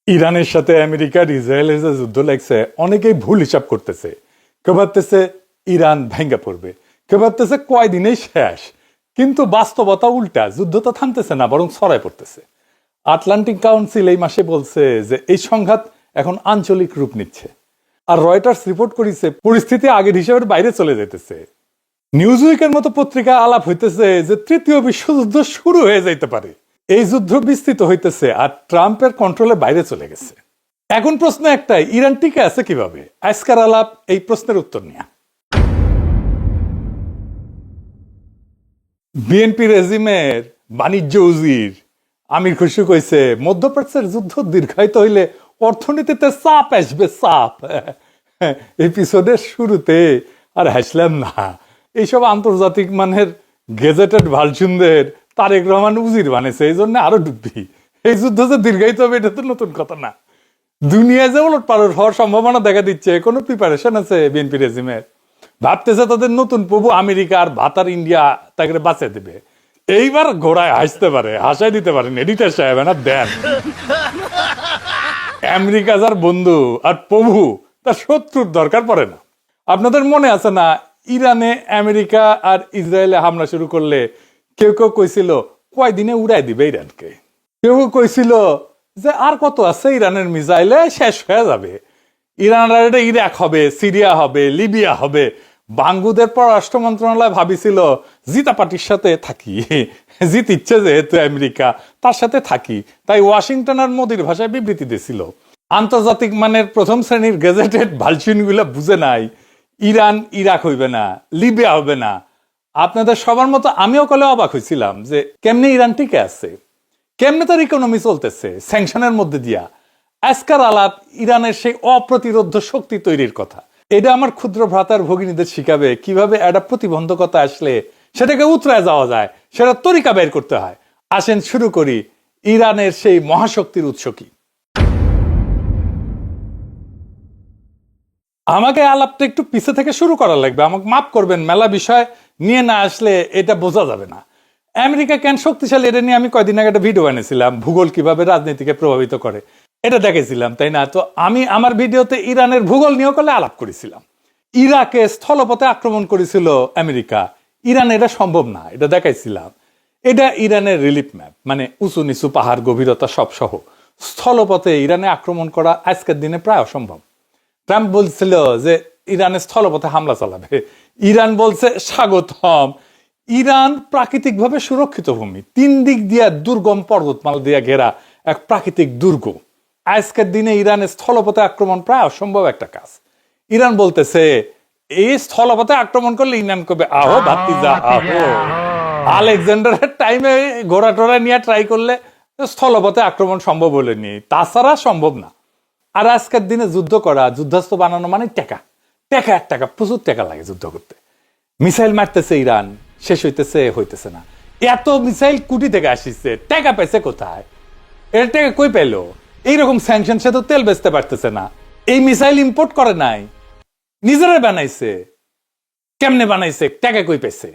ইরানের সাথে আমেরিকার ইসরায়েলের যে যুদ্ধ লাগছে অনেকেই ভুল হিসাব করতেছে। কেউ ভাবতেছে ইরান ভেঙ্গে পড়বে, কেউ ভাবতেছে কয়দিনেই শেষ। কিন্তু বাস্তবতা উল্টা, যুদ্ধ তো থামতেছে না, বরং ছড়ায় পড়তেছে। আটলান্টিক কাউন্সিল এই মাসে বলছে যে এই সংঘাত এখন আঞ্চলিক রূপ নিচ্ছে। আর রয়টার্স রিপোর্ট করেছে পরিস্থিতি আগের হিসাবের বাইরে চলে যেতেছে। নিউজ উইকের মতো পত্রিকা আলাপ হইতেছে যে তৃতীয় বিশ্বযুদ্ধ শুরু হয়ে যাইতে পারে। এই যুদ্ধ বিস্তৃত হইতেছে আর ট্রাম্পের কন্ট্রোলে বাইরে চলে গেছে। এখন প্রশ্ন একটাই, ইরান টিকে আছে কিভাবে? আজকের আলাপ এই প্রশ্নের উত্তর নিয়ে। বিএনপি রেজিমের বাণিজ্য উজির আমির খুশি কইছে মধ্যপ্রাচ্যের যুদ্ধ দীর্ঘায়িত হইলে অর্থনীতিতে চাপ আসবে, চাপ। এপিসোডের শুরুতে আর হাসলাম না, এইসব আন্তর্জাতিক মানের গেজেটেড ভালচুনদের তারেক রহমান উজির বানিয়েছে, এই জন্য আরো ডুববি। এই যুদ্ধ যে দীর্ঘায়িত হবে এটা তো নতুন কথা না। দুনিয়ায় যে ওলট পালট হওয়ার সম্ভাবনা দেখা দিচ্ছে, কোনো প্রিপারেশন আছে বিএনপি রেজিমের? ভাবতেছে তাদের নতুন প্রভু আমেরিকা আর ভাতার ইন্ডিয়া তাকে বাঁচিয়ে দেবে। এইবার ঘোড়ায় হাসতে পারে, হাসাই দিতে পারেন এডিটার সাহেব না দেন। আমেরিকা যার বন্ধু আর প্রভু, তার শত্রুর দরকার পড়ে না। আপনাদের মনে আছে না, ইরানে আমেরিকা আর ইসরায়েলে হামলা শুরু করলে কেউ কেউ কইছিল কয়দিনে উড়াই দিবে ইরানকে। কেউ কইছিল যে আর কত আছে, ইরানের মিসাইলে শেষ হয়ে যাবে। ইরান আর এটা ইরাক হবে, সিরিয়া হবে, লিবিয়া হবে। বাঙ্গুদের পররাষ্ট্র মন্ত্রণালয় ভাবিছিল জিতা পার্টির সাথে থাকি, জিত ইচ্ছে যেহেতু আমেরিকা, তার সাথে থাকি। তাই ওয়াশিংটন আর মোদির ভাষায় বিবৃতি দিয়েছিল। আন্তর্জাতিক মানের প্রথম শ্রেণীর গেজেটেড ভালচুনগুলা বুঝে নাই ইরান ইরাক হইবে না, লিবিয়া হবে না। আপনাদের সবার মতো আমিও কলে অবাক হয়েছিলাম যে কেমনে ইরান টিকে আছে, কেমনে তার ইকোনমি চলতেছে স্যাংশনের মধ্যে দিয়া। আজকার আলাপ ইরানের সেই অপ্রতিরোধ্য শক্তি তৈরির কথা। এটা আমার ক্ষুদ্র ভ্রাতার ভগিনীদের শিখাবে কিভাবে একটা প্রতিবন্ধকতা আসলে সেটাকে উতরায় যাওয়া যায়, সেটা তরিকা বের করতে হয়। আসেন শুরু করি ইরানের সেই মহাশক্তির উৎস কি। আমাকে আলাপটা একটু পিছে থেকে শুরু করা লাগবে, আমাকে মাফ করবেন, মেলা বিষয় নিয়ে না আসলে এটা বোঝা যাবে না। আমেরিকা কেন শক্তিশালী এটা নিয়ে আমি কয়দিন আগে একটা ভিডিও বানিয়েছিলাম, ভূগোল কিভাবে রাজনীতিকে প্রভাবিত করে, এটা দেখেছিলাম, তাই না? তো আমি আমার ভিডিওতে ইরানের ভূগোল নিয়েও কলে আলাপ করেছিলাম। ইরাকে স্থলপথে আক্রমণ করেছিল আমেরিকা, ইরান এটা সম্ভব না, এটা দেখাইছিলাম। এটা ইরানের রিলিফ ম্যাপ, মানে উঁচু নিচু পাহাড় গভীরতা সব সহ স্থলপথে ইরানে আক্রমণ করা আজকের দিনে প্রায় অসম্ভব। ট্রাম্প বলছিল যে ইরানের স্থলপথে হামলা চালাবে, ইরান বলছে স্বাগতম। ইরান প্রাকৃতিকভাবে সুরক্ষিত ভূমি, 3 দিক দিয়া দুর্গম পর্বতমালা দিয়া ঘেরা এক প্রাকৃতিক দুর্গ। আজকের দিনে ইরানের স্থলপথে আক্রমণ প্রায় অসম্ভব একটা কাজ। ইরান বলতেছে এই স্থলপথে আক্রমণ করলে ইরান কবে আহো ভাতিজা আহো। আলেকজান্ডারের টাইমে ঘোড়া টোড়া নিয়ে ট্রাই করলে স্থলপথে আক্রমণ সম্ভব হলে নি, তাছাড়া সম্ভব না। আর আজকের দিনে যুদ্ধ করা, যুদ্ধাস্ত্র বানানো মানে টাকা, টাকা আর টাকা, প্রচুর টাকা লাগে যুদ্ধ করতে। মিসাইল মারতেছে ইরান, শেষ হইতেছে না। এত মিসাইল কুটি থেকে আসিছে, টাকা পাইছে কোথায়? এর টাকা কই পেলো? এইরকম স্যাংশন, সে তো তেল বেচতে পারতেছে না। এই মিসাইল ইম্পোর্ট করে নাই, নিজেরা বানাইছে। কেমনে বানাইছে, টাকা কই পেয়েছে?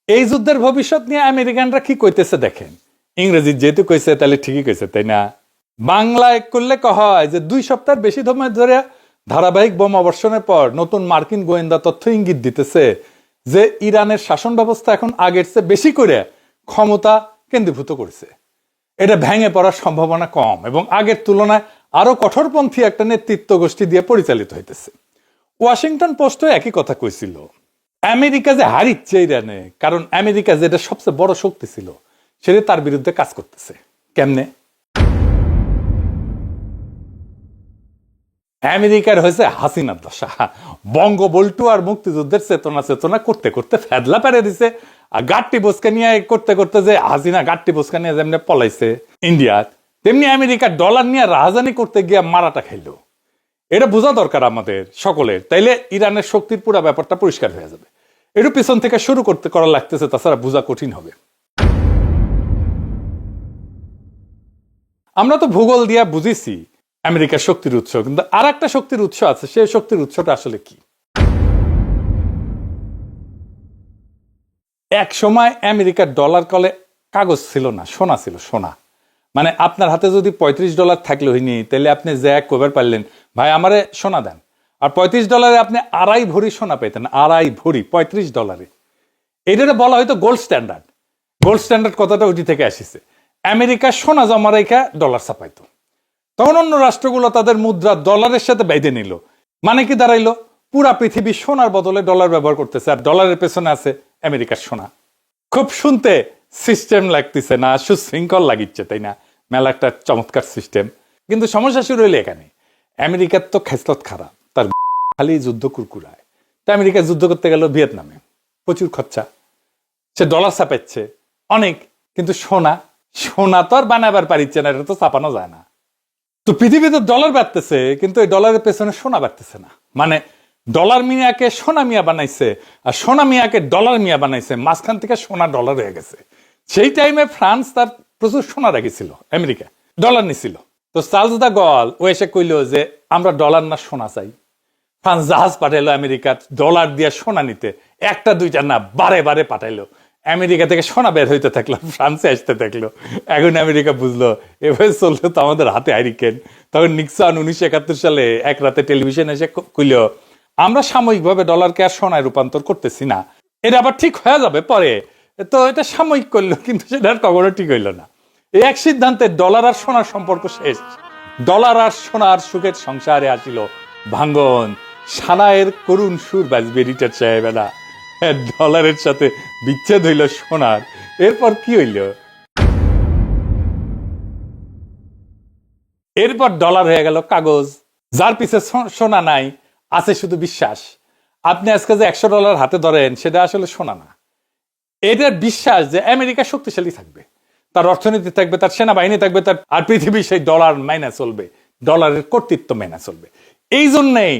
এই যুদ্ধের ভবিষ্যৎ নিয়ে আমেরিকানরা কি কইতেছে দেখেন। ইংরেজি যেহেতু কইছে তাহলে ঠিকই কইছে, তাই না? বাংলায় করলে হয় যে 2 সপ্তাহের বেশি সময় ধরে ধারাবাহিক বোমা বর্ষণের পর নতুন মার্কিন গোয়েন্দা তথ্য ইঙ্গিত দিতেছে যে ইরানের শাসন ব্যবস্থা এখন আগের চেয়ে বেশি করে ক্ষমতা কেন্দ্রীভূত করেছে। এটা ভেঙে পড়ার সম্ভাবনা কম এবং আগের তুলনায় আরো কঠোরপন্থী একটা নেতৃত্ব গোষ্ঠী দিয়ে পরিচালিত হইতেছে। ওয়াশিংটন পোস্টও একই কথা কইছিল, আমেরিকা যে হারিচ্ছে ইরানে, কারণ আমেরিকা যেটা সবচেয়ে বড় শক্তি ছিল সেটা তার বিরুদ্ধে কাজ করতেছে। কেমনে? আমেরিকার হয়েছে হাসিনার দশা। বঙ্গবল্টু আর মুক্তিযুদ্ধের চেতনা করতে করতে ফেদলা পেরে দিছে। আর গাট্টি বোসকা নিয়ে করতে করতে যে হাসিনা গাট্টি বোসকা নিয়ে যেমনি পলাইছে ইন্ডিয়ার, তেমনি আমেরিকার ডলার নিয়ে রাজধানী করতে গিয়ে মারাটা খাইলো। এটা বোঝা দরকার আমাদের সকলের, তাইলে ইরানের শক্তির পুরো ব্যাপারটা পরিষ্কার হয়ে যাবে। একটু পিছন থেকে শুরু করা লাগতেছে, তাছাড়া বোঝা কঠিন হবে। আমরা তো ভূগোল দিয়া বুঝেছি আমেরিকার শক্তির উৎস, কিন্তু আর একটা শক্তির উৎস আছে। সেই শক্তির উৎসটা আসলে কি? এক সময় আমেরিকার ডলার কলে কাগজ ছিল না, সোনা ছিল, সোনা। মানে আপনার হাতে যদি $35 থাকলে হইনি, তাহলে আপনি যা কবার পারলেন ভাই আমারে সোনা দেন, আর $35 আপনি 2.5 ভরি সোনা পেতেন, 2.5 ভরি $35। এইটা বলা হয়তো গোল্ড স্ট্যান্ডার্ড। গোল্ড স্ট্যান্ডার্ড কথাটা ওইটি থেকে আসিছে। আমেরিকা সোনা জমা রেখা ডলার ছাপাইতো, তখন অন্য রাষ্ট্রগুলো তাদের মুদ্রা ডলারের সাথে বেঁধে নিল। মানে কি দাঁড়াইলো, পুরা পৃথিবী সোনার বদলে ডলার ব্যবহার করতেছে, আর ডলারের পেছনে আছে আমেরিকার সোনা। খুব শুনতে সিস্টেম লাগতেছে না, সুশৃঙ্খল লাগিচ্ছে, তাই না? মেলা একটা চমৎকার সিস্টেম। কিন্তু সমস্যা শুরু হইলে এখানে, আমেরিকার তো খেসলত খারাপ, তার খালি যুদ্ধ কুরকুরায়। তা আমেরিকা যুদ্ধ করতে গেল ভিয়েতনামে, প্রচুর খরচা, সে ডলার ছাপাচ্ছে অনেক, কিন্তু সোনা সোনা তো আর বানাবার পারিচ্ছে না, এটা তো ছাপানো যায় না। তো পৃথিবীতে ডলার বাড়তেছে, কিন্তু এই ডলারের পেছনে সোনা বাড়তেছে না। মানে ডলার মিয়াকে সোনা মিয়া বানাইছে, আর সোনা মিয়াকে ডলার মিয়া বানাইছে, মাঝখান থেকে সোনা ডলার হয়ে গেছে। সেই টাইমে ফ্রান্স তার প্রচুর সোনা রেখেছিল, আমেরিকা ডলার নিছিল। তো চার্লস দা গল ও এসে কইল যে আমরা ডলার না সোনা চাই। ফ্রান্স জাহাজ পাঠাইলো আমেরিকা ডলার দিয়ে সোনা নিতে, একটা দুইটা না, বারে বারে পাঠাইলো। আমেরিকা থেকে সোনা বের হইতে থাকলো, ফ্রান্সে আসতে থাকলো। এখন আমেরিকা বুঝলো এভাবে চললে তো আমাদের হাতে হারিকেন। তখন নিক্সন 1971 সালে এক রাতে টেলিভিশন এসে কইল আমরা সাময়িকভাবে ডলারকে আর সোনায় রূপান্তর করতেছি না, এটা আবার ঠিক হয়ে যাবে পরে। তো এটা সাময়িক করলো, কিন্তু সেটা আর কখনো ঠিক হইলো না। এই এক সিদ্ধান্তে ডলার আর সোনার সম্পর্ক শেষ। ডলার আর সোনার সুখের সংসারে আসিল ভাঙ্গন। সানায়ের করুণ সুর বাজবে রিটার সাহেবেরা, ডলারের সাথে বিচ্ছেদ হইল সোনার। এরপর কি হইল? এরপর ডলার হয়ে গেল কাগজ, যার পিছে সোনা নাই, আছে শুধু বিশ্বাস। আপনি আজকে যে $100 হাতে ধরেন, সেটা আসলে সোনা না, এটার বিশ্বাস যে আমেরিকা শক্তিশালী থাকবে, তার অর্থনীতি থাকবে, তার সেনাবাহিনী থাকবে, তার আর পৃথিবী সেই ডলার মাইনা চলবে, ডলারের কর্তৃত্ব মেনে চলবে। এই জন্যেই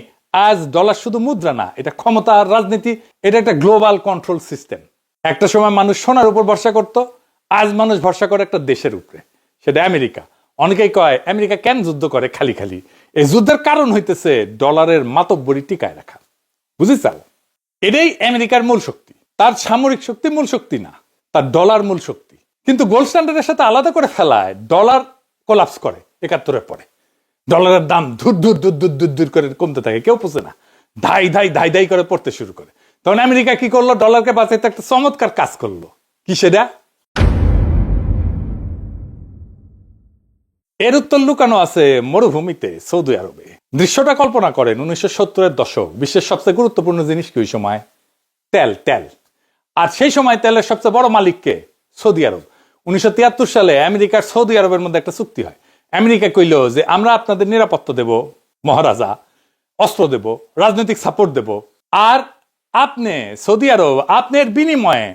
আজ ডলার শুধু মুদ্রা না, এটা ক্ষমতা আর রাজনীতি, এটা একটা গ্লোবাল কন্ট্রোল সিস্টেম। একটা সময় মানুষ সোনার উপর ভরসা করত, আজ মানুষ ভরসা করে একটা দেশের উপরে, সেটা আমেরিকা। অনেকেই কয় আমেরিকা কেন যুদ্ধ করে খালি খালি? এই যুদ্ধের কারণ হইতেছে ডলারের মাতব্বরি টিকায় রাখা। বুঝেছেন? এটাই আমেরিকার মূল শক্তি। তার সামরিক শক্তি মূল শক্তি না, তার ডলার মূল শক্তি। কিন্তু গোল্ড স্ট্যান্ডার্ডের সাথে আলাদা করে ফেলায় ডলার কোলাপস করে 71-এর পরে। ডলারের দাম ধুর ধুর ধুর ধুর ধুর ধুর করে কমতে থাকে, কেউ বুঝে না, ধাই ধাই ধাই ধাই করে পড়তে শুরু করে। তখন আমেরিকা কি করলো? ডলারকে বাঁচাইতে একটা চমৎকার কাজ করলো। কি সেটা? এর উত্তর লুকানো আছে মরুভূমিতে, সৌদি আরবে। দৃশ্যটা কল্পনা করেন, 1970-এর দশক। বিশ্বের সবচেয়ে গুরুত্বপূর্ণ জিনিস কি ওই সময়? তেল। তেল। আর সেই সময় তেলের সবচেয়ে বড় মালিককে? সৌদি আরব। 1973 সালে আমেরিকার সৌদি আরবের মধ্যে একটা চুক্তি হয়। আমেরিকা কইল যে আমরা আপনাদের নিরাপত্তা দেব মহারাজা, অস্ত্র দেব, রাজনৈতিক সাপোর্ট দেব, আর আপনি সৌদি আরব আপনার বিনিময়ে,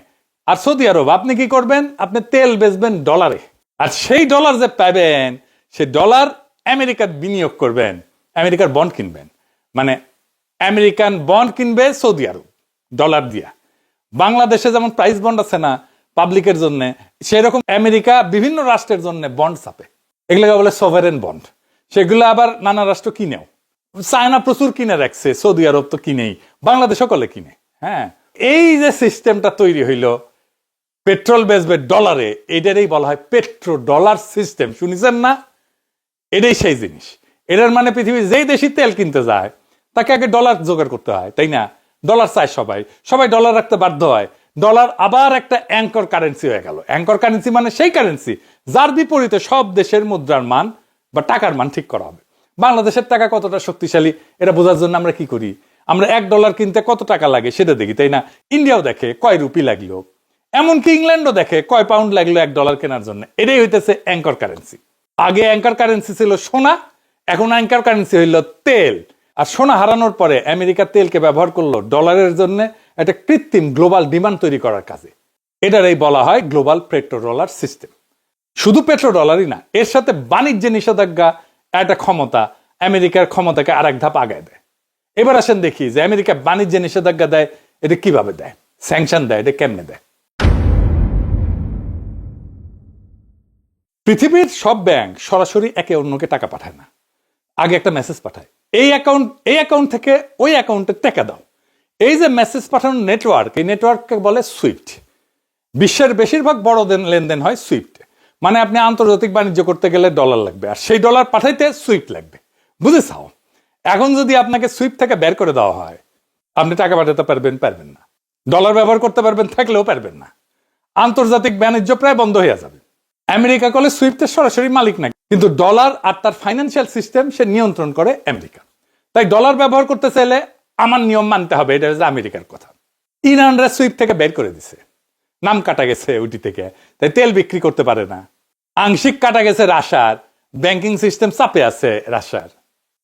আর সৌদি আরব আপনি কি করবেন? আপনি তেল বেচবেন ডলারে, আর সেই ডলার যে পাবেন, সেই ডলার আমেরিকার বিনিয়োগ করবেন, আমেরিকার বন্ড কিনবেন। মানে আমেরিকান বন্ড কিনবে সৌদি আরব ডলার দিয়া। বাংলাদেশে যেমন প্রাইস বন্ড আছে না পাবলিকের জন্য, সেই রকম আমেরিকা বিভিন্ন রাষ্ট্রের জন্য বন্ড ছাপে, এগুলোকে বলে সভারেন বন্ড। সেগুলো আবার নানা রাষ্ট্র কিনেও। চায়না প্রচুর কিনে রাখছে, সৌদি আরব তো কিনেই, বাংলাদেশ সকলে কিনে। হ্যাঁ, এই যে সিস্টেমটা তৈরি হইল পেট্রোল বেচবে ডলারে, এটারই বলা হয় পেট্রো ডলার সিস্টেম। শুনেছেন না? এটাই সেই জিনিস। এটার মানে পৃথিবীর যেই দেশি তেল কিনতে যায় তাকে আগে ডলার জোগাড় করতে হয়, তাই না? ডলার চায় সবাই, সবাই ডলার রাখতে বাধ্য হয়। ডলার আবার একটা অ্যাঙ্কর কারেন্সি হয়ে গেল। অ্যাঙ্কর কারেন্সি মানে সেই কারেন্সি যার বিপরীতে সব দেশের মুদ্রার মান বা টাকার মান ঠিক করা হবে। বাংলাদেশের টাকা কতটা শক্তিশালী এটা বোঝার জন্য আমরা কি করি? আমরা $1 কিনতে কত টাকা লাগে সেটা দেখি, তাই না? ইন্ডিয়াও দেখে কয় রুপি লাগলো, এমনকি ইংল্যান্ডও দেখে কয় পাউন্ড লাগলো $1 কেনার জন্য। এটাই হইতেছে অ্যাঙ্কর কারেন্সি। আগে অ্যাঙ্কর কারেন্সি ছিল সোনা, এখন অ্যাঙ্কর কারেন্সি হইল তেল। আর সোনা হারানোর পরে আমেরিকা তেলকে ব্যবহার করলো ডলারের জন্য একটা কৃত্রিম গ্লোবাল ডিমান্ড তৈরি করার কাজে। এটারই বলা হয় গ্লোবাল পেট্রো ডলার সিস্টেম। শুধু পেট্রো ডলারই না, এর সাথে বাণিজ্য নিষেধাজ্ঞা একটা ক্ষমতা আমেরিকার ক্ষমতাকে আর এক ধাপ আগায় দেয়। এবার আসেন দেখি যে আমেরিকা বাণিজ্য নিষেধাজ্ঞা দেয়, এটা কিভাবে দেয়, স্যাংশন দেয়, এটা কেমনে দেয়। পৃথিবীর সব ব্যাংক সরাসরি একে অন্যকে টাকা পাঠায় না, আগে একটা মেসেজ পাঠায়, এই অ্যাকাউন্ট থেকে ওই অ্যাকাউন্টে টাকা দাও। এই যে মেসেজ পাঠানোর নেটওয়ার্ক, এই নেটওয়ার্ককে বলে সুইফট। বিশ্বের বেশিরভাগ বড় লেনদেন হয় সুইফট। মানে আপনি আন্তর্জাতিক বাণিজ্য করতে গেলে ডলার লাগবে, আর সেই ডলার পাঠাইতে সুইফট লাগবে। বুঝেছাও? এখন যদি আপনাকে সুইফট থেকে বের করে দেওয়া হয়, আপনি টাকা পাঠাতে পারবেন না। ডলার ব্যবহার করতে পারবেন থাকলেও পারবেন না। আন্তর্জাতিক বাণিজ্য প্রায় বন্ধ হয়ে যাবে। আমেরিকা কলে সুইফটের সরাসরি মালিক না, কিন্তু ডলার আর তার ফাইন্যান্সিয়াল সিস্টেম সে নিয়ন্ত্রণ করে আমেরিকা। তাই ডলার ব্যবহার করতে চাইলে আমার নিয়ম মানতে হবে, এটা হচ্ছে আমেরিকার কথা। ইরানরা সুইফট থেকে বের করে দিছে, নাম কাটা গেছে ওটি থেকে, তাই তেল বিক্রি করতে পারে না। আংশিক কাটা গেছে রাশিয়ার, ব্যাংকিং সিস্টেম চাপে আছে রাশিয়ার।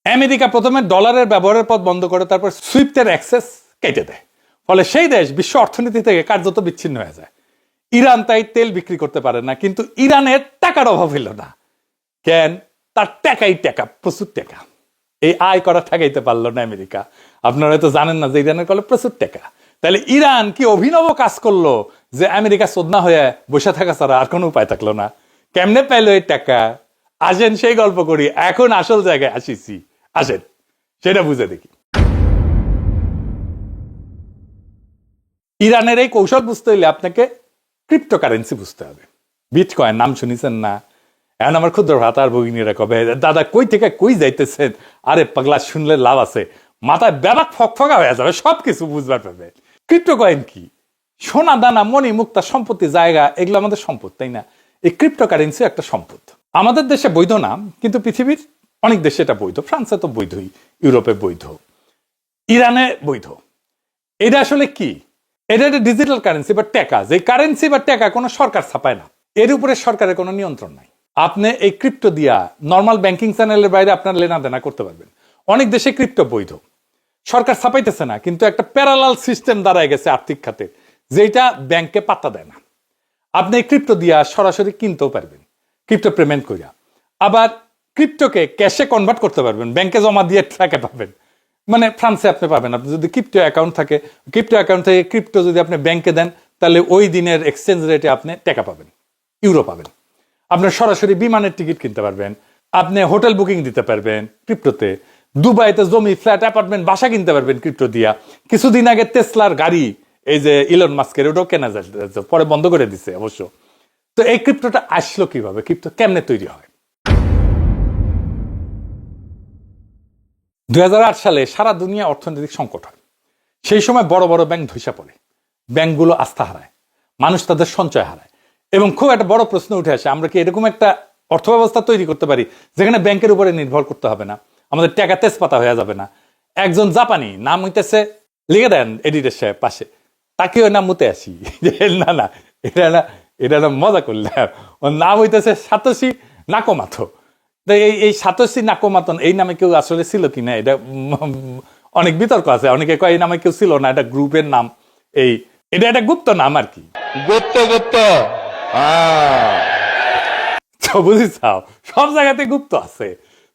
আমেরিকা প্রথমে ডলারের ব্যবহারের পথ বন্ধ করে, তারপর সুইফটের অ্যাক্সেস কেটে দেয়। ফলে সেই দেশ বিশ্ব অর্থনীতি থেকে কার্যত বিচ্ছিন্ন হয়ে যায়। ইরান তাই তেল বিক্রি করতে পারে না, কিন্তু ইরানের টাকার অভাব হইল না। কেন? তার টাকাই টাকা, প্রচুর টাকা। এই আয় করা ঠেকাইতে পারলো না আমেরিকা। আপনারা হয়তো জানেন না যে ইরানের কলে প্রচুর টাকা। তাহলে ইরান কি অভিনব কাজ করলো যে আমেরিকা চোদনা হয়ে বসে থাকা ছাড়া আর কোনো উপায় থাকলো না। কেমনে পাইলো এই টাকা? আসেন সেই গল্প করি, এখন আসল জায়গায় আসিছি। আসেন সেটা বুঝে দেখি। ইরানের এই কৌশল বুঝতে হইলে আপনাকে ক্রিপ্টোকারেন্সি বুঝতে হবে। বিটকয়েন নাম শুনেছেন না? এখন আমার ক্ষুদ্র ভাতার ভগিনীরা কবে, দাদা কই থেকে কই যাইতেছেন? আরে পাগলা, শুনলে লাভ আছে, মাথায় ব্যাপাক ফকফকা হয়ে যাবে, সবকিছু বুঝবার পাবে। ক্রিপ্টোকয়েন কি? সোনা দানা মণি মুক্তা সম্পত্তি জায়গা, এগুলো আমাদের সম্পদ, তাই না? এই ক্রিপ্টোকারেন্সি একটা সম্পদ। আমাদের দেশে বৈধ নাম, কিন্তু পৃথিবীর অনেক দেশে এটা বৈধ। ফ্রান্সে তো বৈধই, ইউরোপে বৈধ, ইরানে বৈধ। এটা আসলে কি? এটা একটা ডিজিটাল কারেন্সি বা টাকা। যে কারেন্সি বা টাকা কোনো সরকার ছাপায় না, এর উপরে সরকারের কোনো নিয়ন্ত্রণ নাই। আপনি এই ক্রিপ্টো দিয়া নর্মাল ব্যাংকিং চ্যানেলের বাইরে আপনার লেনা দেনা করতে পারবেন। অনেক দেশে ক্রিপ্টো বৈধ, সরকার ছাপাইতেছে না, কিন্তু একটা প্যারালাল সিস্টেম দাঁড়ায় গেছে আর্থিক খাতে, যেটা ব্যাংকে পাত্তা দেয় না। আপনি এই ক্রিপ্টো দিয়া সরাসরি কিনতেও পারবেন, ক্রিপ্টো পেমেন্ট করিয়া। আবার ক্রিপ্টোকে ক্যাশে কনভার্ট করতে পারবেন, ব্যাংকে জমা দিয়ে টাকা পাবেন। মানে ফ্রান্সে আপনি পাবেন, আপনি যদি ক্রিপ্টো অ্যাকাউন্ট থাকে, ক্রিপ্টো অ্যাকাউন্ট থেকে ক্রিপ্টো যদি আপনি ব্যাংকে দেন, তাহলে ওই দিনের এক্সচেঞ্জ রেটে আপনি টাকা পাবেন, ইউরো পাবেন। আপনার সরাসরি বিমানের টিকিট কিনতে পারবেন, আপনি হোটেল বুকিং দিতে পারবেন ক্রিপ্টোতে, দুবাইতে জমি, ফ্ল্যাট, অ্যাপার্টমেন্ট, বাসা কিনতে পারবেন ক্রিপ্টো দিয়া। কিছুদিন আগে টেসলার গাড়ি, এই যে ইলন মাস্কের, ওটাও কেনা যায়, পরে বন্ধ করে দিছে অবশ্য। তো এই ক্রিপ্টোটা আসলো কিভাবে? ক্রিপ্টো কেমনে তৈরি হয়? 2008 সালে সারা দুনিয়া অর্থনৈতিক সংকট হয়। সেই সময় বড় বড় ব্যাংক ধসে পড়ে, ব্যাংকগুলো আস্থা হারায়, মানুষ তাদের সঞ্চয় হারায়, এবং খুব একটা বড় প্রশ্ন উঠে আসে, আমরা কি এরকম একটা অর্থ ব্যবস্থা তৈরি করতে পারি যেখানে ব্যাংকের উপরে নির্ভর করতে হবে না, আমাদের টাকা তেজপাতা হয়ে যাবে না? একজন জাপানি, নাম হইতেছে, লিখে দেন এডিটের সাহেব পাশে, তাকেও নাম মুতে আসি। না না, এটা না মজা করলাম। ওর নাম হইতেছে সাতোশি নাকোমাতো। এই সাতোশি নাকোমাতন এই নামে কেউ আসলে ছিল কিনা, এটা অনেক বিতর্ক আছে। অনেকে কয় এই নামে কেউ ছিল না, এটা গ্রুপের নাম। এটা একটা গুপ্ত নাম আর কি, গুপ্ত গুপ্ত। বুঝিছাও, সব জায়গাতে গুপ্ত আছে।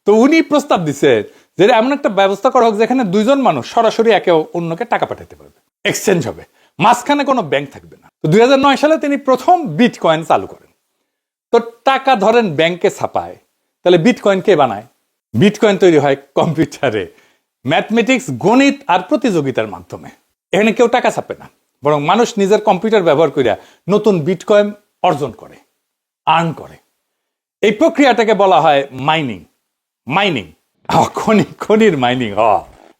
তো উনি প্রস্তাব দিছে যে এমন একটা ব্যবস্থা করা হোক যেখানে দুইজন মানুষ সরাসরি একে অন্যকে টাকা পাঠাতে পারবে, এক্সচেঞ্জ হবে, মাঝখানে কোনো ব্যাংক থাকবে না। তো 2009 সালে তিনি প্রথম বিটকয়েন চালু করেন। তো টাকা ধরেন ব্যাংকে ছাপায়, তাহলে বিটকয়েন কে বানায়? বিটকয়েন তৈরি হয় কম্পিউটারে, ম্যাথমেটিক্স, গণিত আর প্রতিযোগিতার মাধ্যমে। এখানে কেউ টাকা ছাপে না, বরং মানুষ নিজের কম্পিউটার ব্যবহার করিয়া নতুন বিটকয়েন অর্জন করে, আর্ন করে। এই প্রক্রিয়াটাকে বলা হয় মাইনিং। মাইনিং, খনির মাইনিং।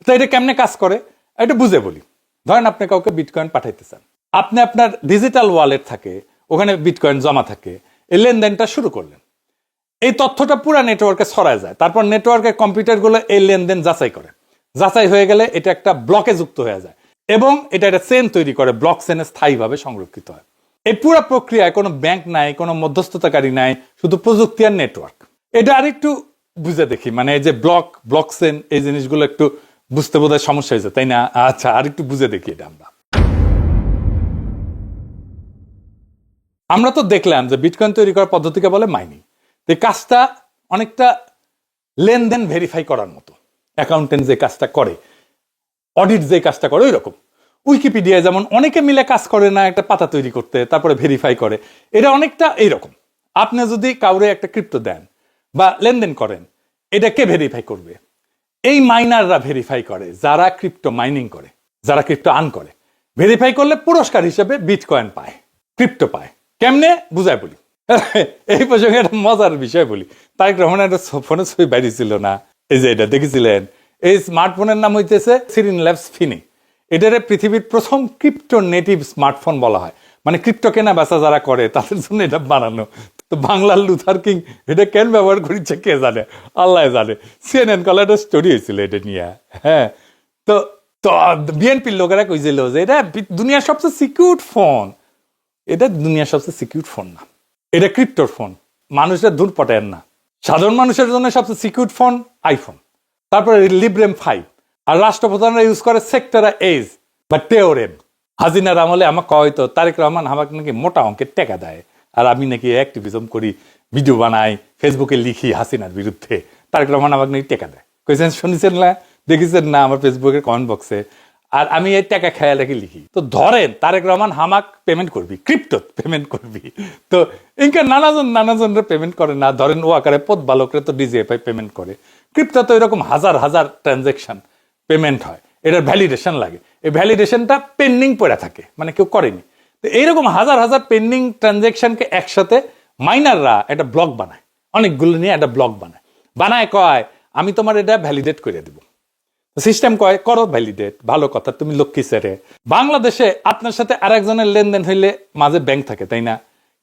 তো এটা কেমনে কাজ করে এটা বুঝে বলি। ধরেন আপনি কাউকে বিটকয়েন পাঠাইতে চান, আপনি আপনার ডিজিটাল ওয়ালেট থাকে, ওখানে বিটকয়েন জমা থাকে, এই লেনদেনটা শুরু করলেন। এই তথ্যটা পুরো নেটওয়ার্কে ছড়ায় যায়, তারপর নেটওয়ার্কের কম্পিউটারগুলো এই লেনদেন যাচাই করে, যাচাই হয়ে গেলে এটা একটা ব্লকে যুক্ত হয়ে যায়, এবং এটা একটা চেন তৈরি করে, ব্লক চেনে স্থায়ীভাবে সংরক্ষিত হয়। এই পুরো প্রক্রিয়ায় কোনো ব্যাংক নাই, কোনো মধ্যস্থতাকারী নাই, শুধু প্রযুক্তি আর নেটওয়ার্ক। এটা আরেকটু বুঝে দেখি, মানে এই যে ব্লক চেন, এই জিনিসগুলো একটু বুঝতে বোধহয় সমস্যা হয়েছে, তাই না? আচ্ছা, আরেকটু বুঝে দেখি এটা। আমরা তো দেখলাম যে বিটকয়েন তৈরি করার পদ্ধতিকে বলে মাইনিং। এই কাজটা অনেকটা লেনদেন ভেরিফাই করার মতো। অ্যাকাউন্টেন্ট যে কাজটা করে, অডিট যে কাজটা করে, ওই রকম। উইকিপিডিয়ায় যেমন অনেকে মিলে কাজ করে না একটা পাতা তৈরি করতে, তারপরে ভেরিফাই করে, এটা অনেকটা এইরকম। আপনি যদি কাউরে একটা ক্রিপ্টো দেন বা লেনদেন করেন, এটা কে ভেরিফাই করবে? এই মাইনাররা ভেরিফাই করে, যারা ক্রিপ্টো মাইনিং করে, যারা ক্রিপ্টো আর্ন করে। ভেরিফাই করলে পুরস্কার হিসেবে বিটকয়েন পায়, ক্রিপ্টো পায়। কেমনে বুঝায় বলি। এই প্রসঙ্গে একটা মজার বিষয় বলি, তারেক রহমান একটা ফোনের ছবি বাইরেছিল না, এই যে এটা দেখেছিলেন, এই স্মার্টফোনের নাম হইতেছে সিরিন ল্যাবস ফিনি। এটারে পৃথিবীর প্রথম ক্রিপ্টো নেটিভ স্মার্টফোন বলা হয়, মানে ক্রিপ্টো কেনা বেচা যারা করে তাদের জন্য এটা বানানো। তো বাংলার লুথার কিং এটা কেন ব্যবহার করেছে কে জানে, আল্লাহ জানে। সিএনএন কলে একটা স্টোরি হয়েছিল এটা নিয়ে। হ্যাঁ, তো তো বিএনপির লোকেরা কইছিল যে এটা দুনিয়ার সবচেয়ে সিকিউর ফোন। এটা দুনিয়ার সবচেয়ে সিকিউর ফোন না, এটা ক্রিপ্টোর ফোন, মানুষের দূর পটায় না। সাধারণ মানুষের জন্য সবচেয়ে সিকিউর ফোন আইফোন, তারপরে লিব্রেম 5, আর রাষ্ট্রপ্রধানরা ইউজ করে সেক্টরা এইজ বা টেওরেম। হাসিনার আমলে আমাকে হয়তো তারেক রহমান আমাকে নাকি মোটা অঙ্কের টাকা দেয়, আর আমি নাকি অ্যাক্টিভিজম করি, ভিডিও বানাই, ফেসবুকে লিখি হাসিনার বিরুদ্ধে, তারেক রহমান আমাকে নাকি টাকা দেয়। কইছেন শুনেছেন না, দেখেছেন না আমার ফেসবুকের কমেন্ট বক্সে? আর আমি এই টাকা খেয়াল রেখে লিখি। তো ধরেন তারেক রহমান হামাক পেমেন্ট করবি, ক্রিপ্টো পেমেন্ট করবি, তো ইনকা নানাজনরে পেমেন্ট করে না। ধরেন ও আকারে পদ বালকরে তো ডিজিএফআই পেমেন্ট করে, ক্রিপ্টো তো এরকম হাজার হাজার ট্রানজেকশন পেমেন্ট হয়, এটার ভ্যালিডেশন লাগে, এই ভ্যালিডেশনটা পেন্ডিং পড়ে থাকে, মানে কেউ করেনি। তো এইরকম হাজার হাজার পেন্ডিং ট্রানজেকশনকে একসাথে মাইনাররা একটা ব্লক বানায়, অনেকগুলো নিয়ে একটা ব্লক বানায় কয় আমি তোমার এটা ভ্যালিডেট করে দেবো। সিস্টেম কয় করো ভ্যালিডেট, ভালো কথা, তুমি লক্ষ্মী স্যারে। বাংলাদেশে আপনার সাথে আরেকজনের লেনদেন হইলে মাঝে ব্যাংক থাকে, তাই না?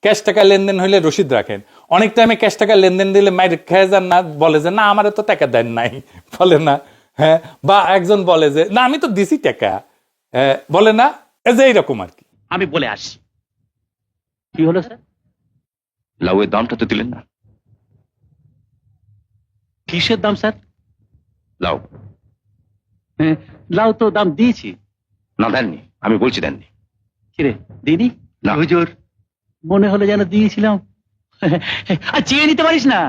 ক্যাশ টাকা লেনদেন হইলে রসিদ রাখেন। অনেক টাইমে ক্যাশ টাকা লেনদেন দিলে মাইর খেয়ে যান না, বলে যে না আমার তো টাকা দেন নাই, বলে না? হ্যাঁ, বা একজন বলে যে না আমি তো দিছি টাকা, বলে না? এই যে এইরকম আর কি। আমি বলে আসছি। কি হলো স্যার? লাউয়ের দামটা তো দিলেন না। কিসের দাম স্যার? লাউ হ্যাঁ, লাউ তো দাম দিয়েছি। না দেননি, আমি বলছি দেননি। কিরে দিদি? না। হুজুর মনে হলো যেন দিয়েছিলাম। আর চেয়ে নিতে পারিস না।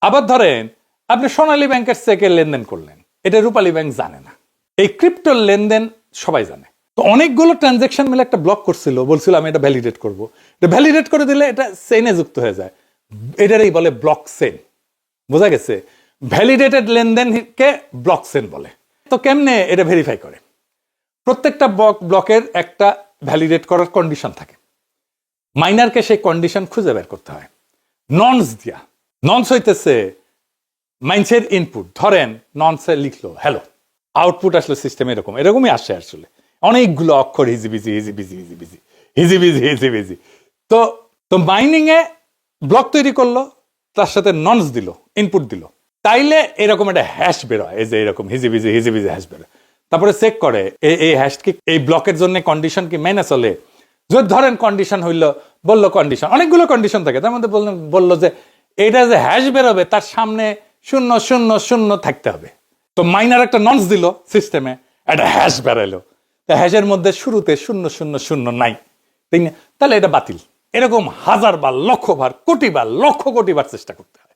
আবার ধরেন আপনি সোনালী ব্যাংকের চেকের লেনদেন করলেন, এটা রূপালী ব্যাংক জানে না। এই ক্রিপ্টোর লেনদেন সবাই জানে। তো অনেকগুলো ট্রানজেকশন মিলে একটা ব্লক করছিল, বলছিল আমি এটা ভ্যালিডেট করব। এটা ভ্যালিডেট করে দিলে এটা চেইনে যুক্ত হয়ে যায়, এটারই বলে ব্লক চেইন। বোঝা গেছে? ভ্যালিডেটেড লেনদেনকে ব্লক চেইন বলে। তো কেমনে এটা ভেরিফাই করে? প্রত্যেকটা ব্লকের একটা ভ্যালিডেট করার কন্ডিশন থাকে, মাইনারকে সেই কন্ডিশন খুঁজে বের করতে হয় ননস দিয়া। ননস হইতেছে মাইন্সের ইনপুট। ধরেন ননসে লিখলো হ্যালো, আউটপুট আসলে সিস্টেম এরকমই আসে আসলে, অনেকগুলো অক্ষর হিজিবিজি হিজিবিজি হিজিবিজি হিজিবিজি হিজিবিজি। তো তো মাইনিং এ ব্লক তৈরি করলো, তার সাথে ননস দিল, ইনপুট দিল, তাইলে এরকম একটা হ্যাশ বেরোয়, এই যে এরকম হিজিবিজি হিজিবিজি হ্যাশ বেরোয়। তারপরে চেক করে এই হ্যাশ কি এই ব্লকের জন্য কন্ডিশন কি মেনে চলে। যদি ধরেন কন্ডিশন হইলো, বললো কন্ডিশন, অনেকগুলো কন্ডিশন থাকে, তার মধ্যে বললো যে এটা যে হ্যাশ বেরোবে তার সামনে 000 থাকতে হবে। তো মাইনার একটা ননস দিল সিস্টেমে, একটা হ্যাশ বেরোলো, হ্যাশের মধ্যে শুরুতে 000 নাই, তাই না? তাহলে এটা বাতিল। এরকম হাজার বার, লক্ষ বার, কোটি বার, লক্ষ কোটি বার চেষ্টা করতে হয়,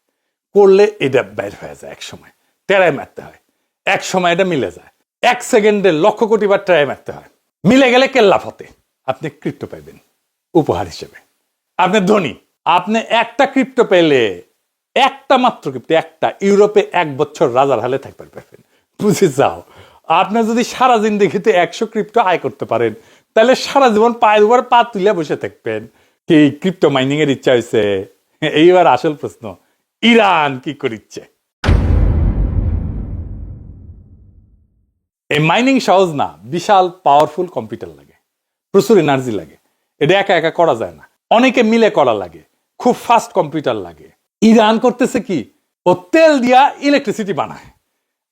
করলে এটা বের হয়ে যায়। এক সময় টেরাই মারতে হয়, এক সময় এটা মিলে যায়, 1 সেকেন্ডে লক্ষ কোটি বার ট্রাই মারতে হয়। মিলে গেলে কেল্লা ফতে আপনি ক্রিপ্টো পাইবেন উপহার হিসেবে। আপনি ধনী, আপনি একটা ক্রিপ্টো পেলে, একটা মাত্র ক্রিপ্টো, একটা ইউরোপে 1 বছর রাজার হালে থাকতে পারবেন। বুঝে যাও, আপনি যদি সারা জিন্দেগিতে 100 ক্রিপ্টো আয় করতে পারেন, তাহলে সারা জীবন পায়ের উপর পা তুলে বসে থাকবেন। কি ক্রিপ্টো মাইনিং এর ইচ্ছা হয়েছে? এইবার আসল প্রশ্ন, ইরান কি করিচ্ছে? এই মাইনিং সহজ না, বিশাল পাওয়ারফুল কম্পিউটার লাগে, প্রচুর এনার্জি লাগে, এটা একা একা করা যায় না, অনেকে মিলে করা লাগে, খুব ফাস্ট কম্পিউটার লাগে। ইরান করতেছে কি, ও তেল দিয়া ইলেকট্রিসিটি বানায়,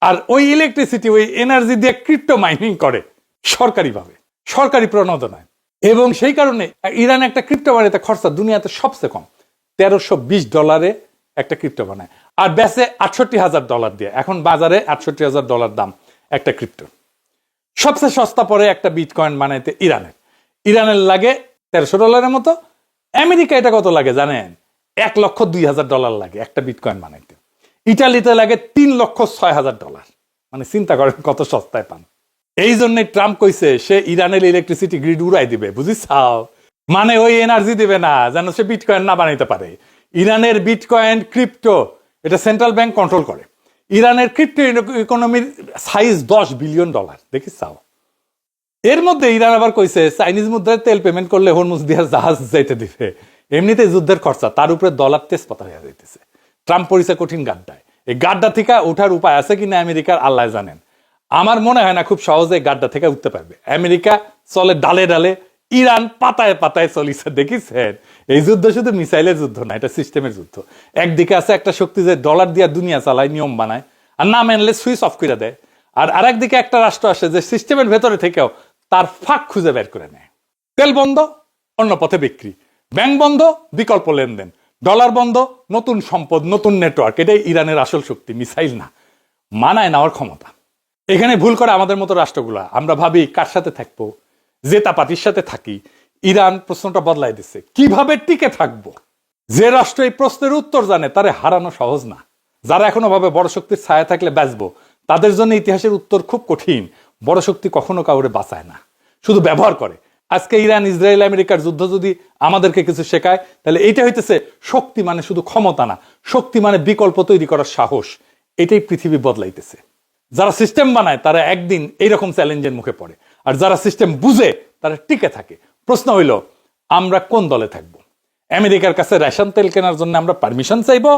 আর ওই ইলেকট্রিসিটি ওই এনার্জি দিয়ে ক্রিপ্টো মাইনিং করে সরকারিভাবে, সরকারি প্রণোদনায়। এবং সেই কারণে ইরান একটা ক্রিপ্টো বানাতে খরচা দুনিয়াতে সবচেয়ে কম, $1320 একটা ক্রিপ্টো বানায়, আর বেচে $68,000 দিয়ে। এখন বাজারে $68,000 দাম একটা ক্রিপ্টো। সবচেয়ে সস্তা পরে একটা বিটকয়েন বানাইতে ইরানের লাগে $1300 মতো। আমেরিকা এটা কত লাগে জানেন? $1,02,000 লাগে একটা বিটকয়েন বানাইতে। ইটালিতে লাগে $3,06,000। মানে চিন্তা করেন কত সস্তায় পান। এই জন্য ট্রাম্প কইছে সে ইরানের ইলেকট্রিসিটি গ্রিড উড়াই দিবে, বুঝিছাও? মানে ওই এনার্জি দিবে না যেন সে বিটকয়েন না বানাইতে পারে। ইরানের বিটকয়েন ক্রিপ্টো এটা সেন্ট্রাল ব্যাংক কন্ট্রোল করে। ইরানের ক্রিপ্টো ইকোনমির সাইজ $10 বিলিয়ন, দেখিছাও? এর মধ্যে ইরান আবার কইছে চাইনিজ মুদ্রায় তেল পেমেন্ট করলে হরমুজ দিয়ে জাহাজ যাইতে দিবে। এমনিতে যুদ্ধের খরচা, তার উপরে ডলার তেজপাতা হয়ে যাইতেছে। ট্রাম্প পরিচে কঠিন গাড্ডায়। এই গাড্ডা থেকে ওঠার উপায় আছে কিনা আমেরিকার আল্লাহ জানেন। আমার মনে হয় না খুব সহজে গাড্ডা থেকে উঠতে পারবে। আমেরিকা চলে ডালে ডালে, ইরান পাতায় পাতায় চলিছে, দেখিছেন? এই যুদ্ধ শুধু মিসাইলের যুদ্ধ না, এটা সিস্টেমের যুদ্ধ। একদিকে আছে একটা শক্তি যে ডলার দিয়া দুনিয়া চালায়, নিয়ম বানায়, আর না মানলে সুইচ অফ করে দেয়। আর আরেকদিকে একটা রাষ্ট্র আসে যে সিস্টেমের ভেতরে থেকেও তার ফাঁক খুঁজে বের করে নেয়। তেল বন্ধ, অন্য পথে বিক্রি। ব্যাংক বন্ধ, বিকল্প লেনদেন। ডলার বন্ধ, নতুন সম্পদ, নতুন নেটওয়ার্ক। এটাই ইরানের আসল শক্তি, মিসাইল না, মানায় নেওয়ার ক্ষমতা। এখানে ভুল করে আমাদের মতো রাষ্ট্রগুলা। আমরা ভাবি কার সাথে থাকবো, জেতা পার্টির সাথে থাকি। ইরান প্রশ্নটা বদলাই দিচ্ছে, কিভাবে টিকে থাকবো। যে রাষ্ট্র এই প্রশ্নের উত্তর জানে তারে হারানো সহজ না। যারা এখনো ভাবে বড় শক্তির ছায়া থাকলে বাঁচবো, তাদের জন্য ইতিহাসের উত্তর খুব কঠিন। বড় শক্তি কখনো কাউরে বাঁচায় না, শুধু ব্যবহার করে। আজকে ইরান, ইসরায়েল, আমেরিকার যুদ্ধ যদি আমাদেরকে কিছু শেখায়, তাহলে এটা হইতেছে শক্তি মানে শুধু ক্ষমতা না, শক্তি মানে বিকল্প তৈরি করার সাহস। এটাই পৃথিবী বদলাইতেছে। যারা সিস্টেম বানায় তারা একদিন এইরকম চ্যালেঞ্জের মুখে পড়ে, আর যারা সিস্টেম বুঝে তারা টিকে থাকে। প্রশ্ন হইল, আমরা কোন দলে থাকবো? আমেরিকার কাছে রেশন তেল কেনার জন্য আমরা পারমিশন চাইবো,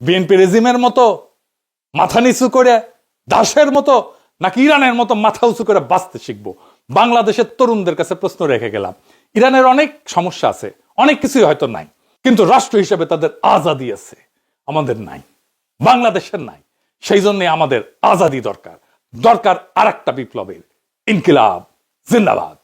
বিএনপি রেজিমের মতো মাথা নিচু করে দাসের মতো, নাকি ইরানের মতো মাথা উঁচু করে বাঁচতে শিখবো? বাংলাদেশের তরুণদের কাছে প্রশ্ন রেখে গেলাম। ইরানের অনেক সমস্যা আছে, অনেক কিছুই হয়তো নাই, কিন্তু রাষ্ট্র হিসেবে তাদের আজাদি আছে, আমাদের নাই, বাংলাদেশের নাই। সেই জন্য আমাদের আজাদি দরকার, দরকার আর একটা বিপ্লবের। ইনকিলাব জিন্দাবাদ।